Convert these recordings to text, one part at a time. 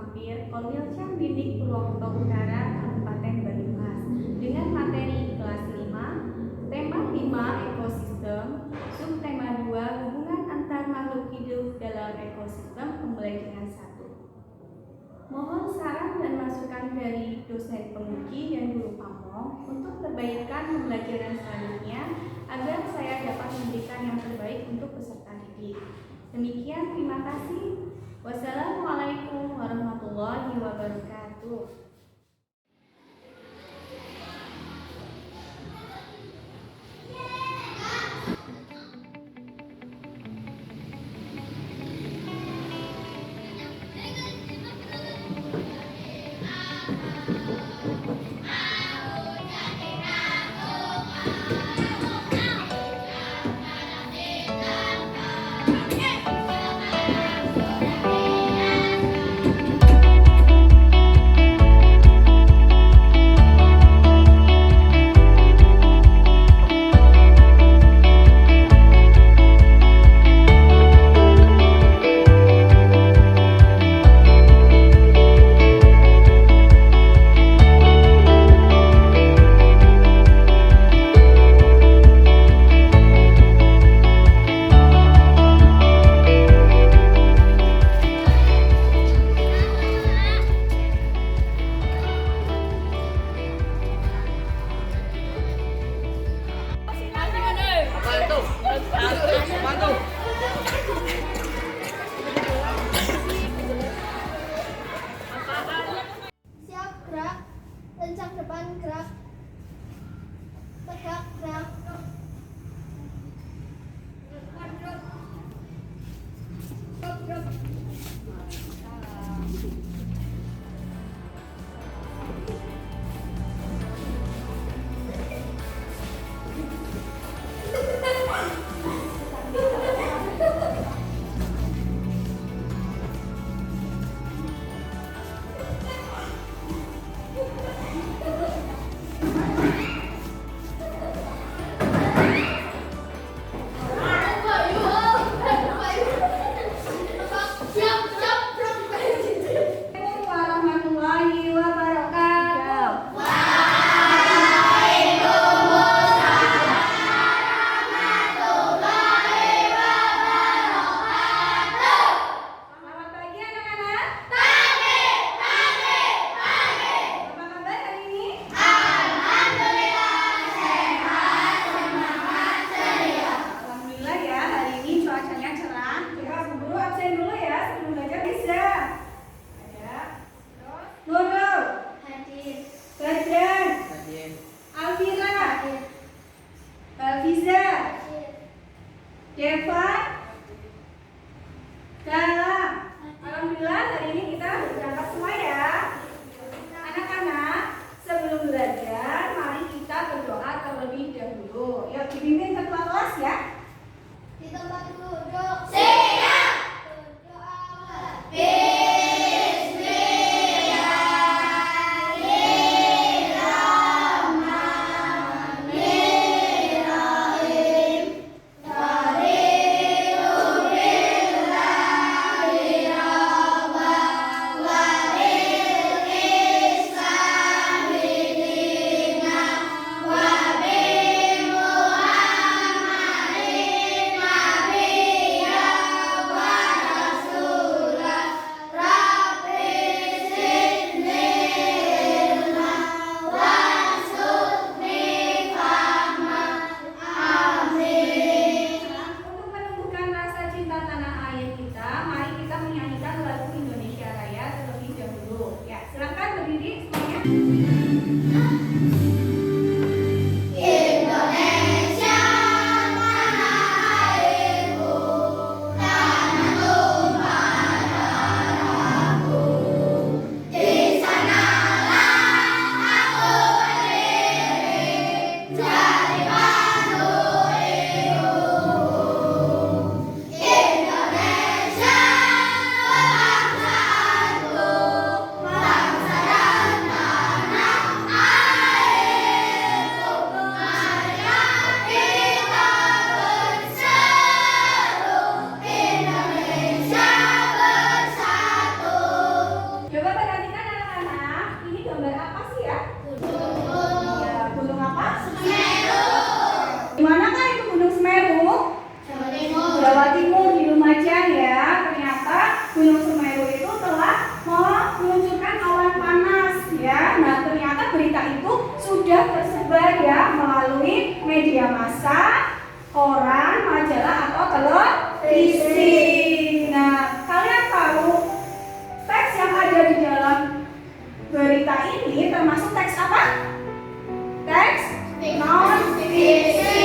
Mampir, Kolmilcam Bindik Purwokerto Utara, Kabupaten Banyumas, dengan materi kelas 5, tema 5 ekosistem, subtema 2 hubungan antar makhluk hidup dalam ekosistem, pembelajaran 1. Mohon saran dan masukan dari dosen penguji dan guru pamong untuk perbaikan pembelajaran selanjutnya agar saya dapat memberikan yang terbaik untuk peserta didik. Demikian, terima kasih. Wassalamualaikum warahmatullahi wabarakatuh. Siap, gerak. Lencang depan, gerak. Tegak, gerak. Warahmatullahi wabarakatuh. Selamat pagi anak-anak. Apa kabar hari ini? Alhamdulillah ya, hari ini cuacanya cerah. Coba guru absen dulu ya sebelum belajar bisa. Ada. Terus Nurul, Hadir. Badran, Alvira, Balfiza, Hadir. Devan, Galang. Alhamdulillah hari ini kita berangkat semua ya. Anak-anak, sebelum belajar, mari kita berdoa terlebih dahulu. Yuk dipimpin ketua kelas ya. Di tempat duduk. Siap. Berdoa. media massa, koran, majalah atau televisi. Nah, kalian tahu teks yang ada di dalam berita ini termasuk teks apa? Teks non-fiksi.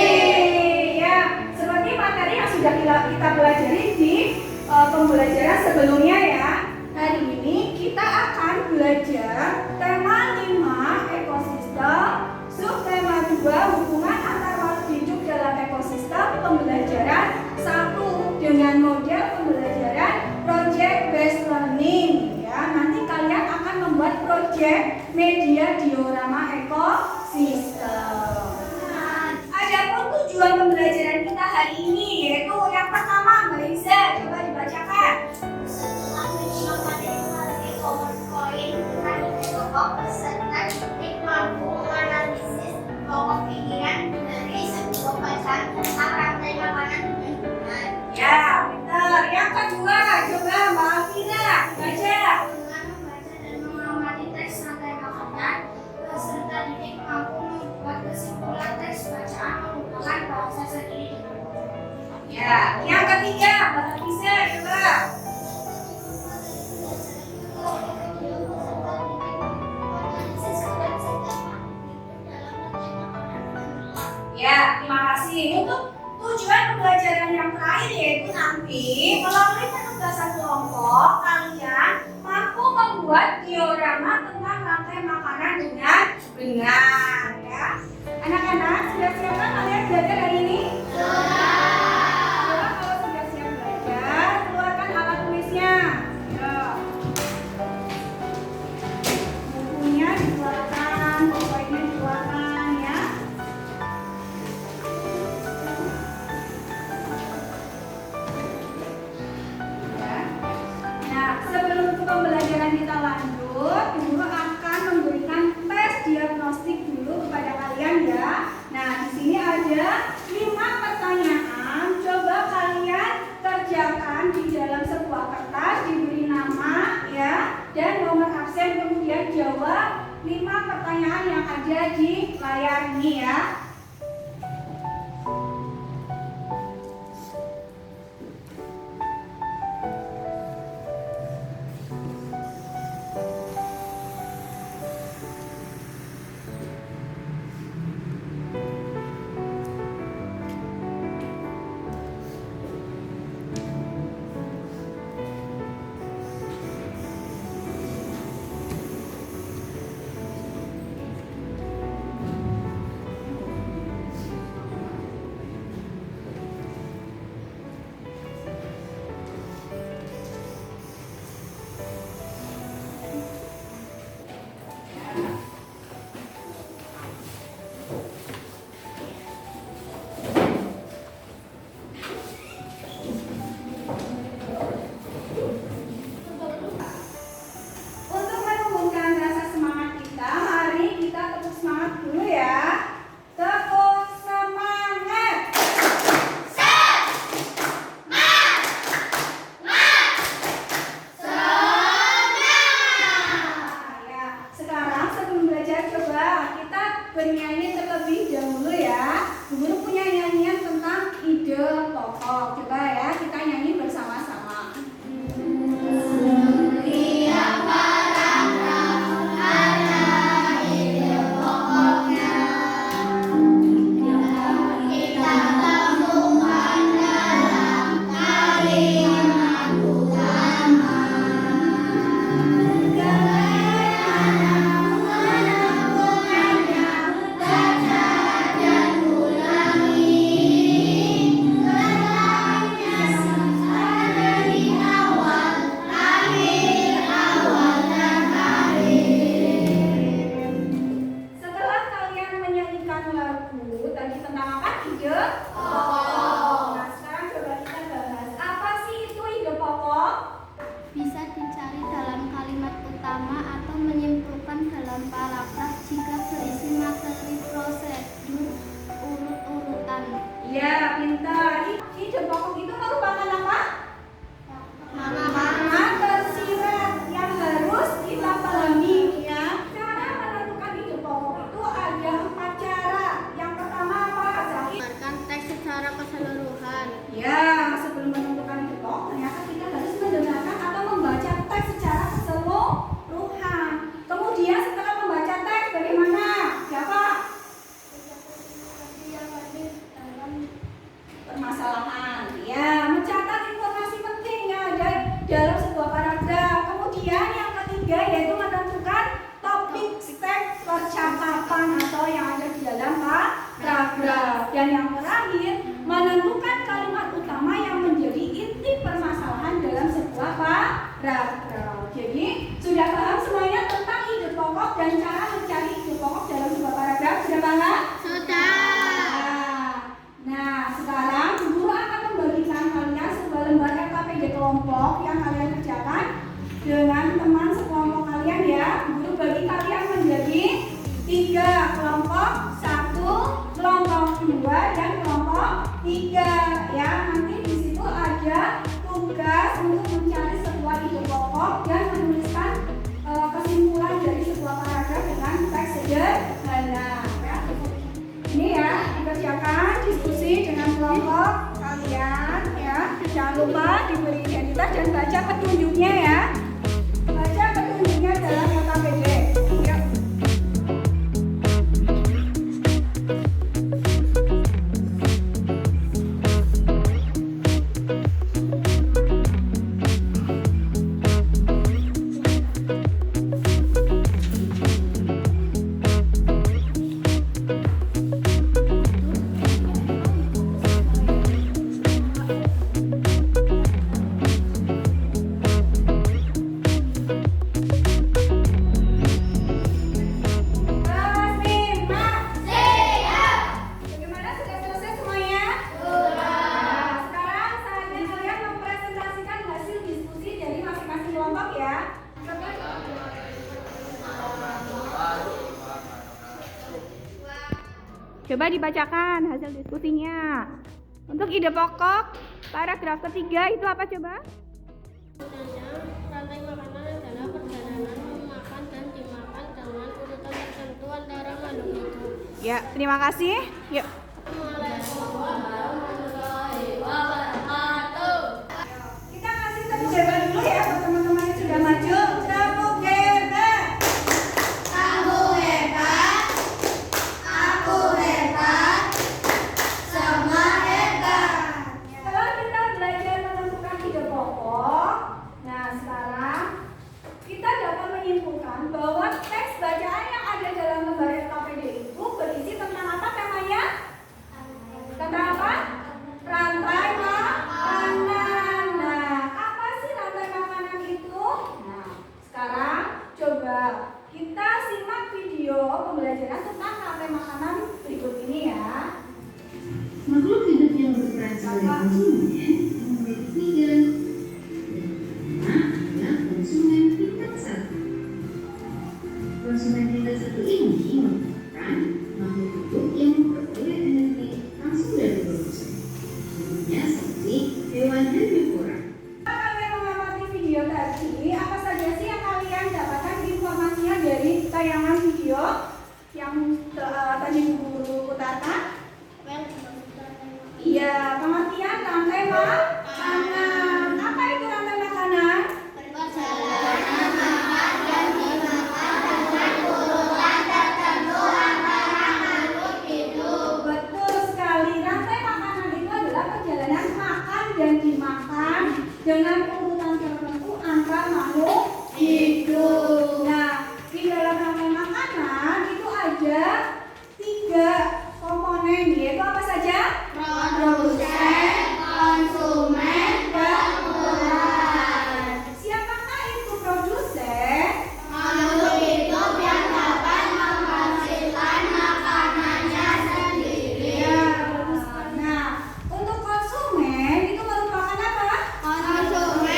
Ya, seperti materi yang sudah kita pelajari di pembelajaran sebelumnya ya. Hari ini kita akan belajar tema 5 ekosistem, subtema 2 hubungan antar makhluk hidup dalam ekosistem, pembelajaran 1 dengan model pembelajaran project based learning ya. Nanti kalian akan membuat project media diorama ekosistem. Adapun tujuan pembelajaran kita hari ini yaitu yang pertama, Mbak Iza, coba dibacakan. Setelah menyimak materi PowerPoint dengan kelompok peserta didik mampu menganalisis pokok pikiran dari sebuah bacaan tentang rantai makanan dengan benar. Ya, benar. Yang kedua, coba Mbak Alvira baca. Dengan membaca dan mengamati teks rantai makanan, peserta didik mampu membuat kesimpulan teks bacaan menggunakan bahasa sendiri dengan mudah. Ya, yang ketiga, Mbak Alvisa coba. Ya, terima kasih. Untuk tujuan pembelajaran yang terakhir yaitu nanti melalui penugasan kelompok kalian mampu membuat diorama tentang rantai makanan dengan benar ya. Anak-anak sudah siapkah kalian belajar hari ini? Coba kalau sudah siap belajar, keluarkan alat tulisnya. Ya. Bukunya dikeluarkan, pokoknya dikeluarkan ya. Nah, sebelum pembelajaran kita lanjut, guru akan memberikan tes diagnostik dulu kepada kalian ya. Nah, di sini ada 5 pertanyaan. Coba kalian kerjakan di dalam sebuah kertas, diberi nama ya dan nomor absen, kemudian jawab 5 pertanyaan yang ada di layar ini ya. Untuk menumbuhkan rasa semangat kita, mari kita tepuk semangat dulu ya. Tepuk semangat. Ya, sekarang sebelum belajar coba kita bernyanyi terlebih dahulu ya. Guru punya nyanyian tentang ide pokok. Coba ya kita nyanyi bersama-sama. Setelah kalian menyanyikan lagu tadi tentang apa? Ide pokok. Nah, sekarang coba kita bahas apa sih itu ide pokok? Bisa dicari dalam kalimat utama atau menyimpulkan dalam paragraf jika berisi materi prosedur urut-urutan. Ya, pintar. Ide pokok itu merupakan apa? Makna tersirat yang harus kita pahami ya. Cara menentukan ide pokok itu ada 4 cara. Yang pertama apa? permasalahan. Ya, mencatat informasi penting yang ada dalam sebuah paragraf. Kemudian yang ketiga yaitu menentukan topik step percakapan atau yang ada di dalam paragraf. Dan yang terakhir, menentukan kalimat utama yang menjadi inti permasalahan dalam sebuah paragraf. Jadi, sudah paham semuanya tentang ide pokok dan cara mencari ide pokok dalam sebuah paragraf? Sudah paham? Sudah. Nah, sekarang guru akan membagikan kalian sebuah lembar KKPD kelompok yang kalian kerjakan dengan teman sekelompok kalian ya. Guru bagi kalian menjadi 3 kelompok, 1 kelompok 2 dan kelompok 3 ya. Nanti di situ ada tugas untuk mencari sebuah ide pokok dan menuliskan kesimpulan dari sebuah paragraf dengan teks sederhana ya. Ini ya, dikerjakan diskusi dengan kelompok kalian ya. Jangan lupa diberi identitas dan baca petunjuknya ya. Baca petunjuknya dalam KKPD. Yuk. Bagaimana, sudah selesai semuanya? Nah, sekarang saatnya kalian mempresentasikan hasil diskusi dari masing-masing kelompok ya. Coba dibacakan hasil diskusinya. Untuk ide pokok paragraf ketiga itu apa coba? Rantai makanan adalah perjalanan memakan dan dimakan dengan urutan tertentu antara makhluk hidup. Ya, terima kasih. Yuk. Kita kasih tepuk hebat dulu ya buat teman-teman yang sudah maju. Tepuk hebat. Kamu hebat. Aku hebat. Semua hebat. Setelah kita belajar menentukan ide pokok, nah sekarang kita dapat menyimpulkan bahwa teks bacaan yang ada dalam lembar KKPD itu berisi tentang apa temanya? Tentang apa? Rantai makanan. Nah, apa sih rantai makanan itu? Nah, sekarang coba kita simak video pembelajaran tentang rantai makanan berikut ini ya. Makhluk hidup yang berperan sebagai konsumen memiliki 3. Yang pertama adalah konsumen tingkat 1. Konsumen tingkat 1 ini merupakan makhluk hidup yang memperoleh energi langsung dari produsen. Contohnya seperti hewan herbivora. Kalian mengamati video tadi, apa saja sih yang kalian dapatkan informasinya dari tayangan video yang tadi guru putarkan? Iya, pengertian rantai makanan. Apa itu rantai makanan? Perjalanan makan dan dimakan dengan urutan tertentu antara makhluk hidup. Betul sekali. Rantai makanan itu adalah perjalanan makan dan dimakan dengan urutan tertentu antar makhluk hidup. Nah, di dalam rantai makanan itu ada 3 komponen, yaitu apa saja? Produsen, konsumen, pengolahan. Siapakah itu produsen? Makhluk hidup yang dapat menghasilkan makanannya sendiri. Ya, bagus. Nah, untuk konsumen itu merupakan apa? Konsumen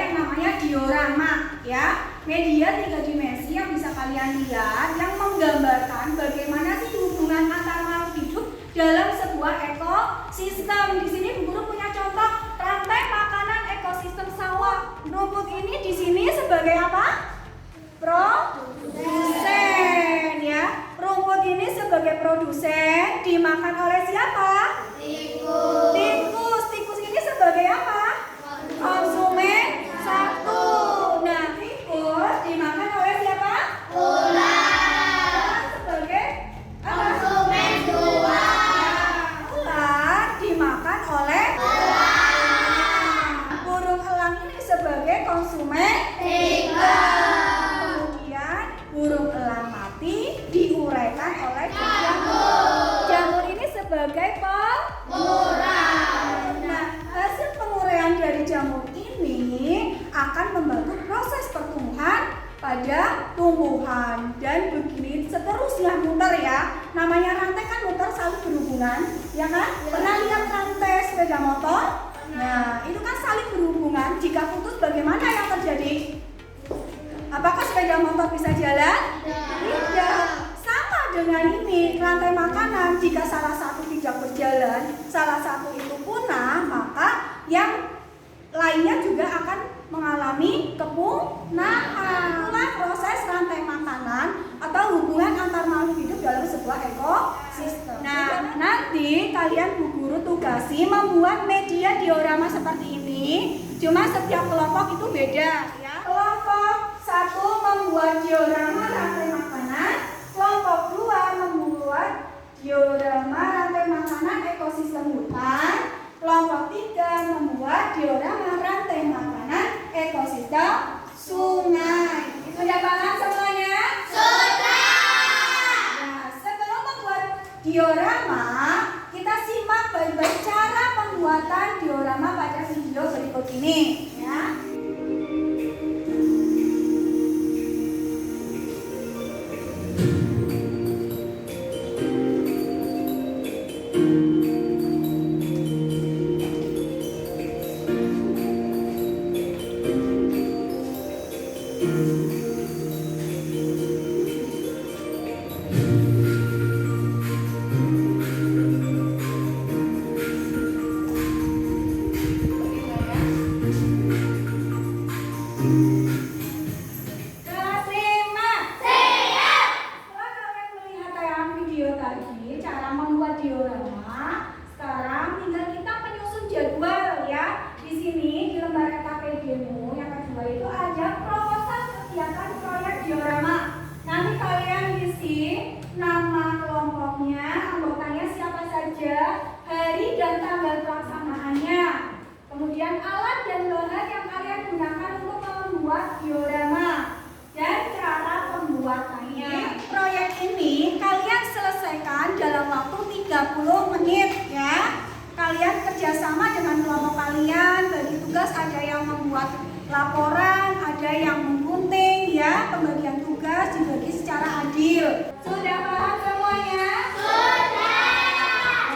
yang namanya diorama ya. Media 3 dimensi yang bisa kalian lihat yang menggambarkan bagaimana sih hubungan antar makhluk hidup dalam sebuah ekosistem. Di sini Bu Guru punya contoh rantai makanan ekosistem sawah. Rumput ini di sini sebagai apa? Produsen ya. Rumput ini sebagai produsen dimakan oleh siapa? Tikus. Tikus ini sebagai apa? Konsumen satu. Nah, tikus dimakan oleh siapa? Ular. Sebagai apa? Konsumen 2. Ular dimakan oleh elang. Burung elang ini sebagai konsumen 3. Kemudian burung elang mati diuraikan oleh jamur. Jamur ini sebagai pengurang. Nah, hasil penguraian dari jamur ini akan membantu proses pertumbuhan pada tumbuhan dan begini seterusnya muter ya. Namanya rantai kan muter saling berhubungan, ya kan? Pernah lihat rantai sepeda motor? Nah, itu kan saling berhubungan. Jika putus bagaimana yang terjadi? Apakah sepeda motor bisa jalan? Tidak. Sama dengan ini, rantai makanan jika salah satu tidak berjalan, salah satu itu punah, maka yang lainnya juga akan mengalami kepunahan. Itulah proses rantai makanan atau hubungan antar makhluk hidup dalam sebuah ekosistem. Nah, nanti kalian Bu Guru tugasi membuat media diorama seperti ini. Cuma setiap kelompok itu beda ya. Kelompok 1 membuat diorama rantai makanan, kelompok 2 membuat diorama rantai makanan ekosistem hutan, kelompok 3 membuat diorama rantai makanan ekosistem sungai. Sudah paham semuanya? Sudah. Nah, sebelum membuat diorama, kita simak baik-baik cara pembuatan diorama pada video berikut ini ya. Kelas 5. Siap. Setelah kalian melihat tayangan video tadi, cara membuat diorama, sekarang tinggal kita menyusun jadwal ya. Di sini di lembar EKPD-mu yang kedua itu ada proposal kegiatan proyek diorama. Nanti kalian isi nama kelompoknya, anggotanya siapa saja, hari dan tanggal pelaksanaannya. Kemudian alat dan bahan yang kalian gunakan untuk membuat diorama dan cara pembuatannya. Proyek ini kalian selesaikan dalam waktu 30 menit ya. Kalian kerjasama dengan kelompok kalian, bagi tugas ada yang membuat laporan, ada yang menggunting ya. Pembagian tugas dibagi secara adil. Sudah paham semuanya? Nah,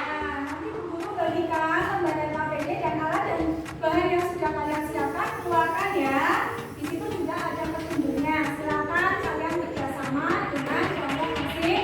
nanti Bu Guru bagikan lembar KPD dan alat dan bahan yang sudah kalian siapkan keluarkan ya. Di situ juga ada petunjuknya. Silakan kalian kerjasama dengan kelompok masing-masing.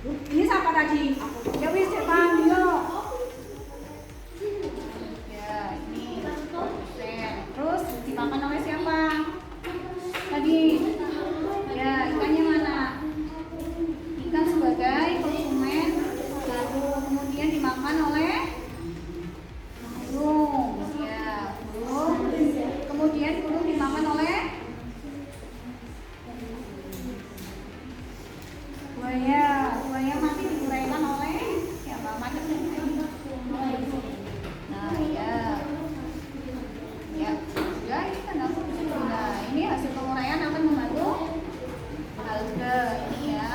Ini siapa tadi? Ya wis Depan, yuk. Ya, ini. Terus dimakan oleh siapa? Tadi. Ya, ikannya mana? Ikan sebagai konsumen baru, kemudian dimakan oleh burung. Ya, burung. Kemudian burung dimakan oleh buaya. Buaya mati diuraikan oleh siapa? Macam nah, ya. Ya, sudah ini kan aku. Nah, ini hasil penguraian akan membantu alga ini ya.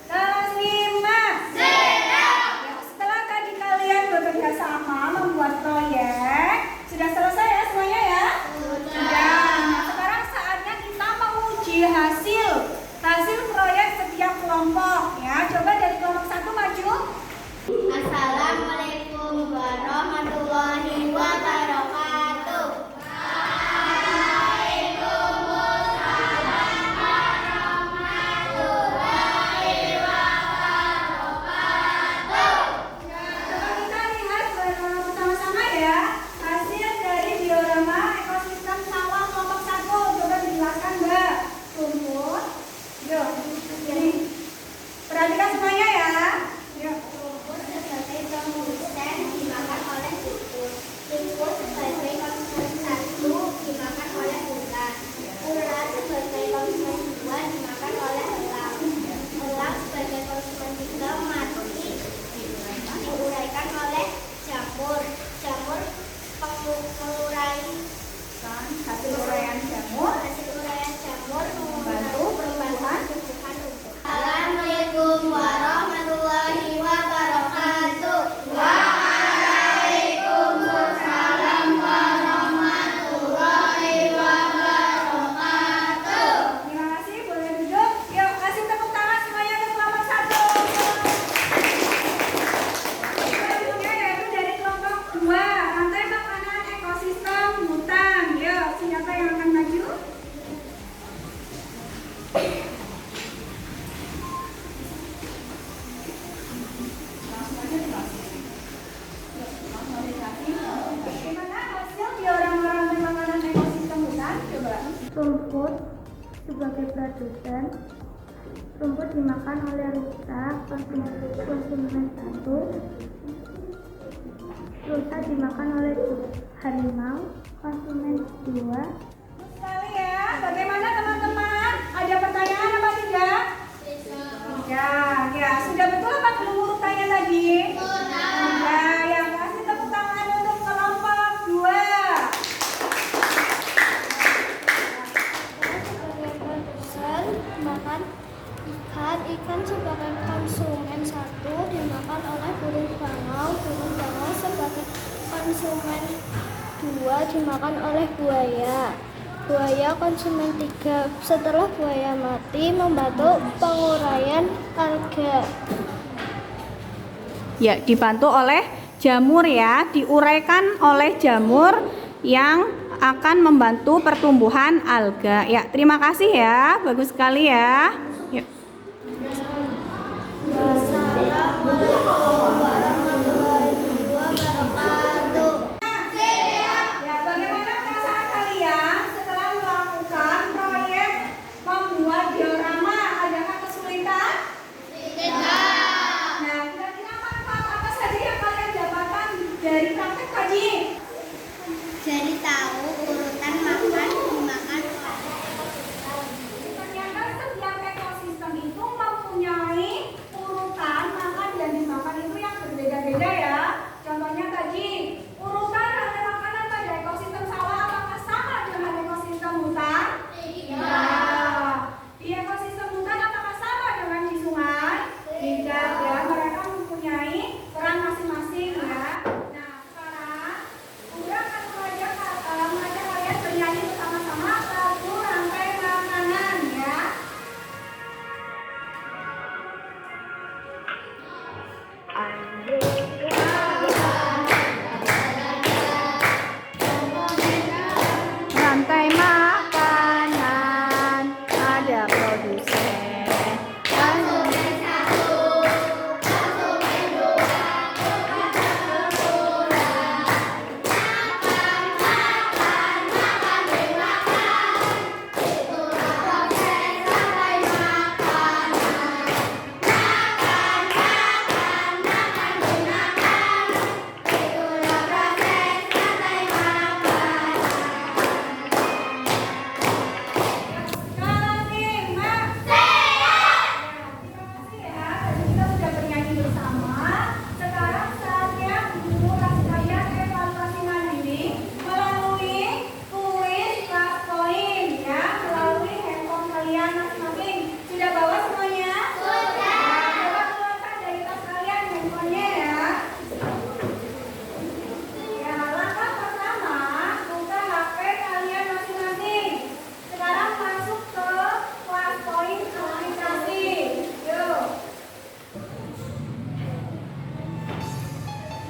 Kelas 5. Ya, setelah tadi kalian bekerja sama membuat proyek, sudah selesai ya semuanya ya? Sudah. Nah, sekarang saatnya kita menguji hasil proyek setiap kelompok ya. Coba dari kelompok 1 maju. Assalamualaikum warahmatullahi wabarakatuh. Coba kita lihat bersama-sama ya hasil dari diorama ekosistem sawah kelompok 1. Coba dijelaskan Mbak. Rumput. Yuk, ini. Perhatikan semuanya ya. Yuk. Rumput sebagai konsumen dimakan oleh tikus. Tikus sebagai konsumen 1 dimakan oleh ular. Ular sebagai konsumen 2 dimakan oleh elang. Elang sebagai konsumen 3 mati diuraikan oleh jamur. Jamur mengurai Hasil uraian jamur hasil uraian jamur membantu pertumbuhan. Assalamualaikum warahmatullahi wabarakatuh. Waalaikumsalam warahmatullahi wabarakatuh. Terima kasih, boleh duduk. Yuk, kasih tepuk tangan semuanya ke kelompok 1. Selanjutnya yaitu dari kelompok 2, rantai makanan ekosistem hutan. Yuk, siapa yang akan maju? Langsung aja dikasih. Yuk, langsung aja dikasih. Bagaimana hasil diorama rantai makanan ekosistem hutan? Coba. Rumput sebagai produsen, rumput dimakan oleh rusa, konsumen 1. Rusa dimakan oleh harimau, konsumen 2. Sekali ya. Bagaimana teman-teman? Ada pertanyaan apa tidak? Ya, ya. Sudah betul apa belum urutannya tadi? Ya, yang kasih tepuk tangan untuk kelompok 2. Sebagai produsen makan ikan sebagai konsumen 1 dimakan oleh burung bangau sebagai konsumen 2 dimakan oleh buaya konsumen 3. Setelah buaya mati membantu penguraian alga. Ya, dibantu oleh jamur ya, diuraikan oleh jamur yang akan membantu pertumbuhan alga. Ya, terima kasih ya, bagus sekali ya. Yuk. Ya, bagaimana perasaan kalian setelah melakukan proyek membuat diorama? Adakah kesulitan? Nah, kira-kira manfaat apa saja yang kalian dapatkan dari praktek tadi? Jadi tahu urutan makan dimakan. Ternyata setiap ekosistem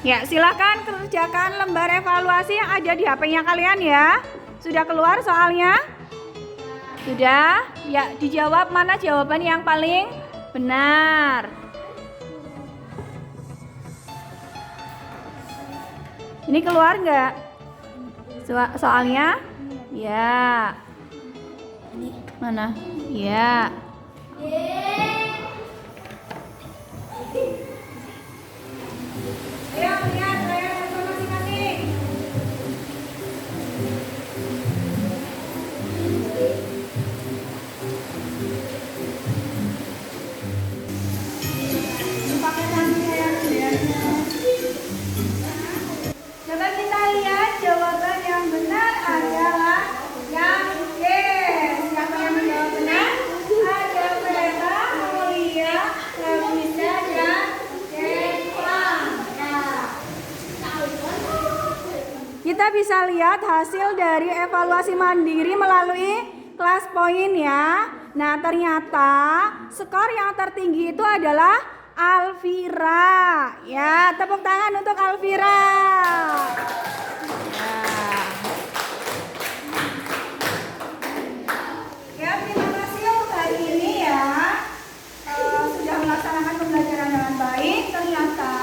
Ya, silakan kerjakan lembar evaluasi yang ada di HP-nya kalian ya. Sudah keluar soalnya? Sudah? Ya, dijawab mana jawaban yang paling benar. Ini keluar nggak? Soalnya? Ya. Mana? Ya. Ayo lihat masing-masing. Coba kita lihat jawaban yang benar adalah yang D. Siapa yang menjawab benar? Ada Vera, Aulia, Ravisa, dan Deklan. Kita bisa lihat hasil dari evaluasi mandiri melalui kelas poin ya. Nah, ternyata skor yang tertinggi itu adalah Alvira. Ya, tepuk tangan untuk Alvira. Ya, terima kasih untuk hari ini ya. Sudah melaksanakan pembelajaran dengan baik. Ternyata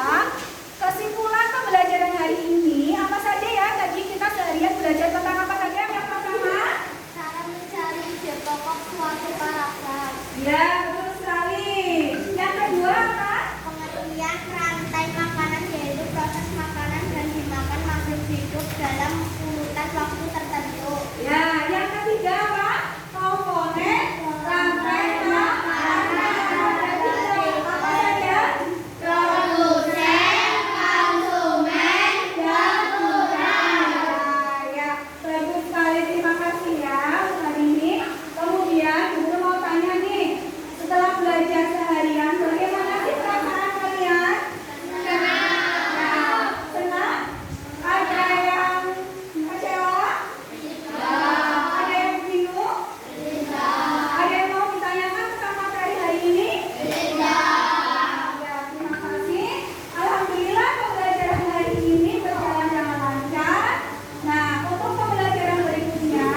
kesimpulan pembelajaran hari ini apa saja ya? Tadi kita seharian belajar tentang apa saja? Yang pertama, Cara mencari ide pokok suatu paragraf. ya betul sekali. Yang kedua apa? Pengertian rantai makanan yaitu proses makanan dan dimakan makhluk hidup dalam urutan waktu tertentu. Ya, yang ketiga apa? Komponen rantai makanan. Apa saja? Produsen, konsumen, dan Nah, ya, bagus sekali, terima kasih ya untuk hari ini. Kemudian guru mau tanya nih, setelah belajar seharian, bagaimana sih perasaan kalian? Senang. Senang? Ada yang kecewa? Ada yang bingung? Ada yang mau ditanyakan tentang materi hari ini? Ya, terima kasih. Alhamdulillah pembelajaran hari ini berjalan dengan lancar. Nah, untuk pembelajaran berikutnya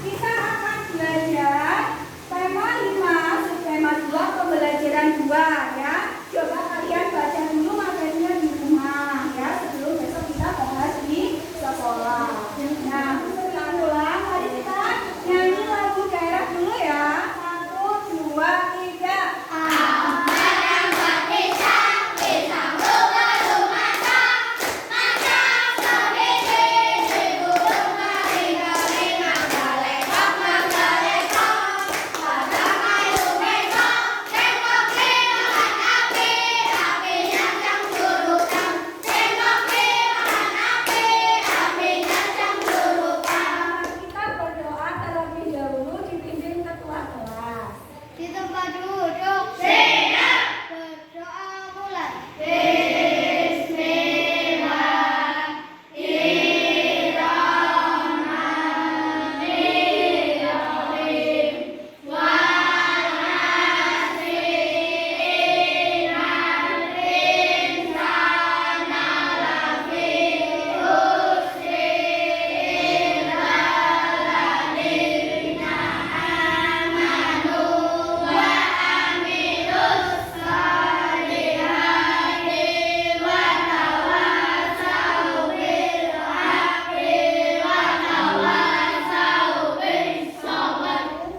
kita akan belajar tema 5, subtema 2, pembelajaran 2 ya. Coba kalian baca dulu materinya di rumah ya sebelum besok kita bahas di sekolah. Nah, untuk yang ulang, mari kita nyanyi lagu daerah dulu ya. 1, 2, 3. Kita berdoa terlebih dahulu dipimpin ketua kelas. Di tempat duduk. Berdoa mulai.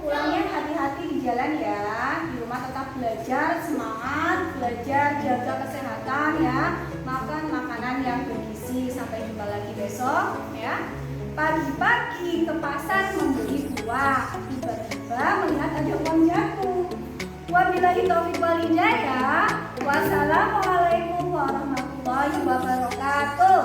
Pulangnya hati-hati di jalan ya. Di rumah tetap belajar, semangat, belajar, jaga kesehatan ya. Makan makanan yang bergizi. Sampai jumpa lagi besok ya. Pagi-pagi ke pasar membeli buah. Tiba-tiba melihat ada uang jatuh. Wabillahi taufiq wal hidayah. Wassalamualaikum warahmatullahi wabarakatuh.